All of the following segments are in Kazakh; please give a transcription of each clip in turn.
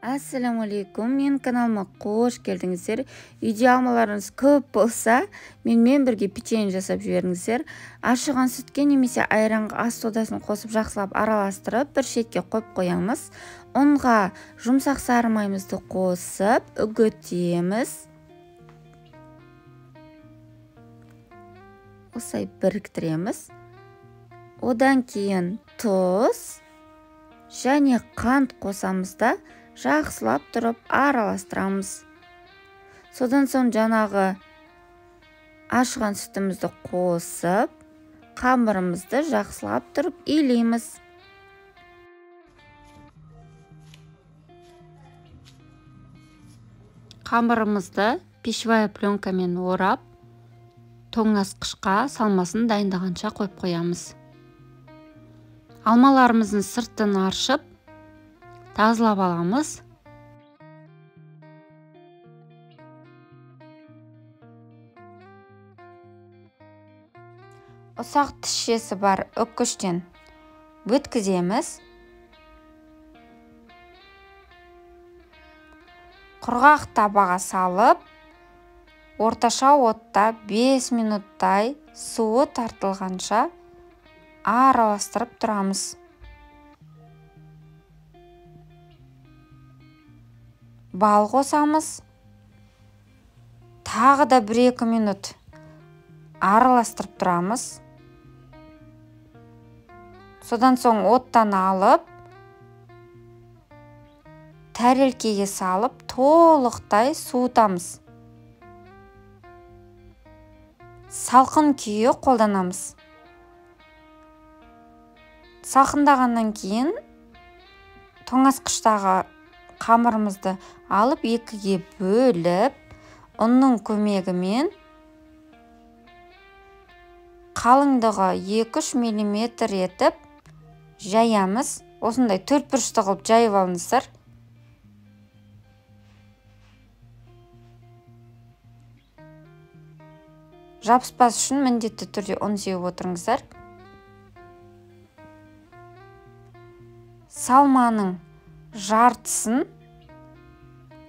Ассаламу алейкум, мен каналыма қош келдіңіздер. Үйде алмаларыңыз көп болса, менімен бірге печенье жасап жіберіңіздер. Ашыған сүтке немесе айранға ас содасын қосып жақсылап араластырып, бір шетке қойып қоямыз. Ұнға жұмсақ сары майымызды қосып, үгітеміз. Осылай біріктіреміз. Одан кейін тұз және қант қосамыз да жақсылап тұрып араластырамыз. Содан соң жаңағы ашыған сүтімізді қосып, қамырымызды жақсылап тұрып илейміз. Қамырымызды пищевая пленкамен орап, тоңазытқышқа салмасын дайындағанша қойып қоямыз. Алмаларымыздың сыртын аршып, тазалап аламыз. Ұсақ тісшесі бар үккіштен өткіземіз. Құрғақ табаға салып, орташа отта 5 минуттай суы тартылғанша араластырып тұрамыз. Бал қосамыз. Тағы да 1-2 минут араластырып тұрамыз. Содан соң оттан алып, тәрелкеге салып, толықтай суытамыз. Салқын күйі қолданамыз. Салқындағаннан кейін тоңазытқыштағы қамырымызды алып 2-ге бөліп, ұнның көмегімен қалыңдығы 2-3 мм етіп жаямыз. Осындай 4 бұрышты қылып жайып алыңыздар. Жабыспас үшін міндетті түрде ұн сеуіп отырыңыздар. Салманың жартысын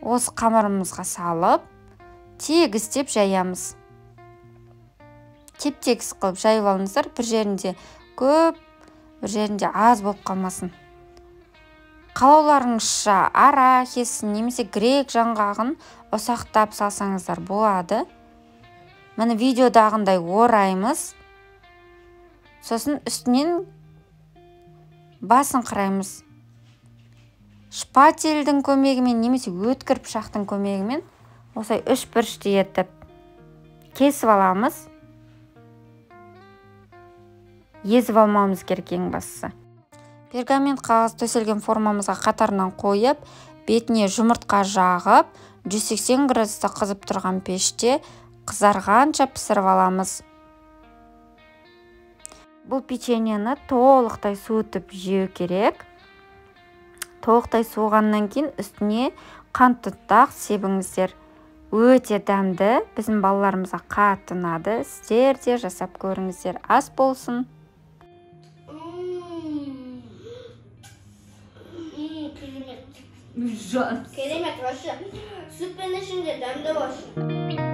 осы қамырымызға салып, тегістеп жаямыз. Теп-тегіс қылып жайып алыңыздар, бір жерінде көп, бір жерінде аз болып қалмасын. Қалауларыңызша арахис немесе грек жаңғағын ұсақтап салсаңыздар болады. Міне видеодағындай ораймыз. Сосын үстінен басын қыраймыз. Шпательдің көмегімен немесе өткір пышақтың көмегімен осылай 3 бұрышты етіп кесіп аламыз. Езіп алмауымыз керек ең бастысы. Пергамент қағаз төселген формамызға қатарынан қойып, бетіне жұмыртқа жағып, 180 градуста қызып тұрған пеште қызарғанша пісіріп аламыз. Бұл печеньені толықтай суытып жеу керек. Толықтай суығаннан кейін үстіне қант тұтақ себіңіздер. Өте дәмді, біздің балаларымызға қатты ұнады. Сіздер де жасап көріңіздер. Ас болсын. Керемет. Керемет вообще. Sütün içinde dämde var.